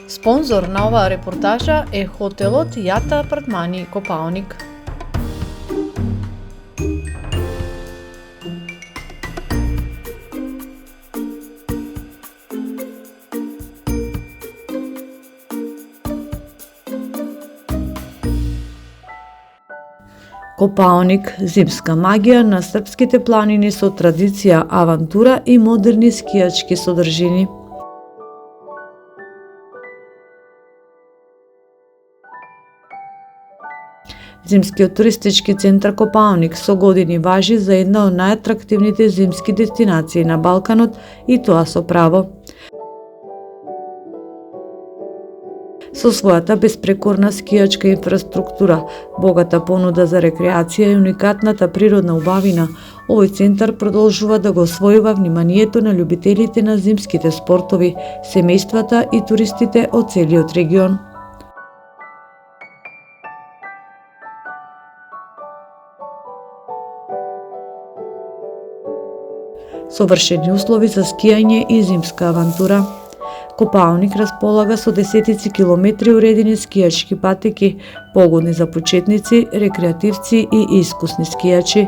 Спонзор на оваа репортажа е хотелот Јата апартмани Копаоник. Копаоник, зимска магија на српските планини со традиција, авантура и модерни скијачки содржини. Зимскиот туристички центар Копаоник со години важи за една од најатрактивните зимски дестинации на Балканот, и тоа со право. Со својата беспрекорна скијачка инфраструктура, богата понуда за рекреација и уникатната природна убавина, овој центар продолжува да го освојува вниманието на љубителите на зимските спортови, семејствата и туристите од целиот регион. Совршени услови за скијање и зимска авантура. Копаоник располага со десетици километри уредени скијачки патеки, погодни за почетници, рекреативци и искусни скијачи.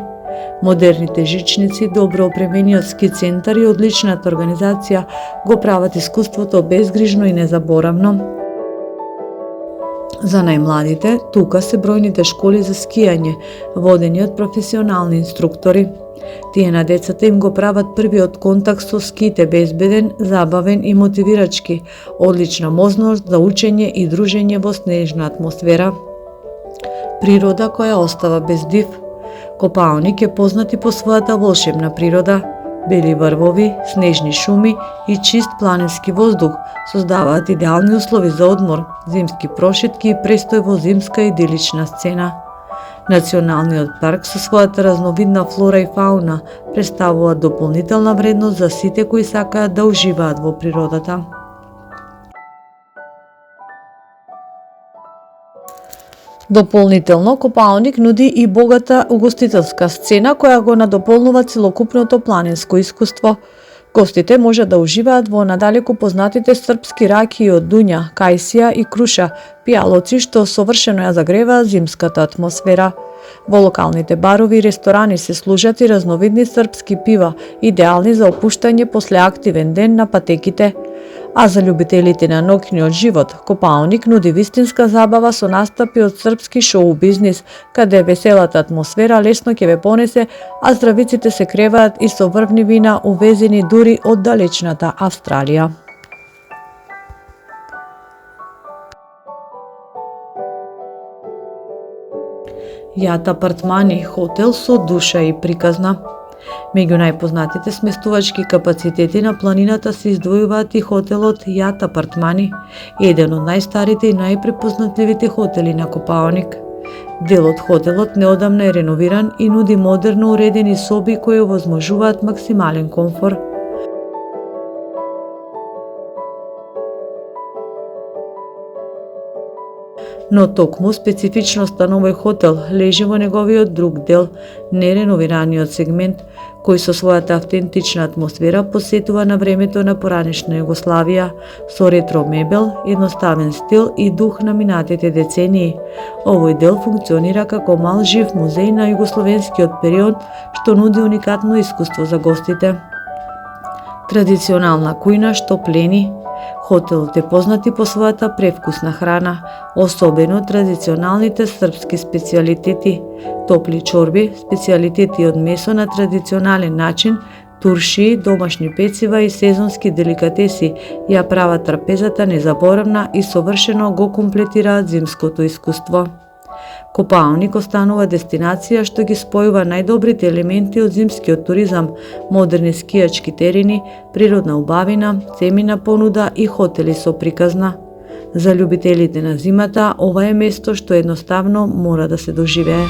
Модерните жичници, добро опремениот ски центар и одличната организација го прават искуството безгрижно и незаборавно. За најмладите, тука се бројните школи за скијање, водени од професионални инструктори. Тие на децата им го прават првиот контакт со ските безбеден, забавен и мотивирачки, одлична можност за учење и дружење во снежна атмосфера. Природа која остава без див. Копаоник е познат и по својата волшебна природа. Бели врвови, снежни шуми и чист планински воздух создаваат идеални услови за одмор, зимски прошетки и престој во зимска идилична сцена. Националниот парк со својата разновидна флора и фауна представува дополнителна вредност за сите кои сакаат да уживаат во природата. Дополнително, Копаоник нуди и богата угостителска сцена која го надополнува целокупното планинско искуство. Гостите може да уживаат во надалеку познатите српски ракии од дуња, кајсија и круша, пијалоци што совршено ја загреваат зимската атмосфера. Во локалните барови и ресторани се служат и разновидни српски пива, идеални за опуштање после активен ден на патеките. А за љубителите на ноќниот живот, Копаоник нуди вистинска забава со настапи од српски шоу бизнис, каде веселата атмосфера лесно ќе ве понесе, а здравиците се креваат и со врвни вина увезени дури од далечната Австралија. Јата апартмани, хотел со душа и приказна. Меѓу најпознатите сместувачки капацитети на планината се издвојуваат и хотелот Јата апартмани, еден од најстарите и најпрепознатливите хотели на Копаоник. Дел од хотелот неодамна е реновиран и нуди модерно уредени соби кои овозможуваат максимален комфор. Но токму специфичноста на овој хотел лежи во неговиот друг дел, нереновираниот сегмент, кој со својата автентична атмосфера посетува на времето на поранешна Југославија, со ретро мебел, едноставен стил и дух на минатите децении. Овој дел функционира како мал жив музеј на југословенскиот период, што нуди уникатно искуство за гостите. Традиционална кујна што плени. Хотелот е познат и по својата превкусна храна, особено традиционалните српски специјалитети, топли чорби, специјалитети од месо на традиционален начин, турши, домашни пецива и сезонски деликатеси ја прават трапезата незаборавна и совршено го комплетираат зимското искуство. Копаоник останува дестинација што ги спојува најдобрите елементи од зимскиот туризам, модерни скијачки терени, природна убавина, цемина понуда и хотели со приказна. За љубителите на зимата, ова е место што едноставно мора да се доживее.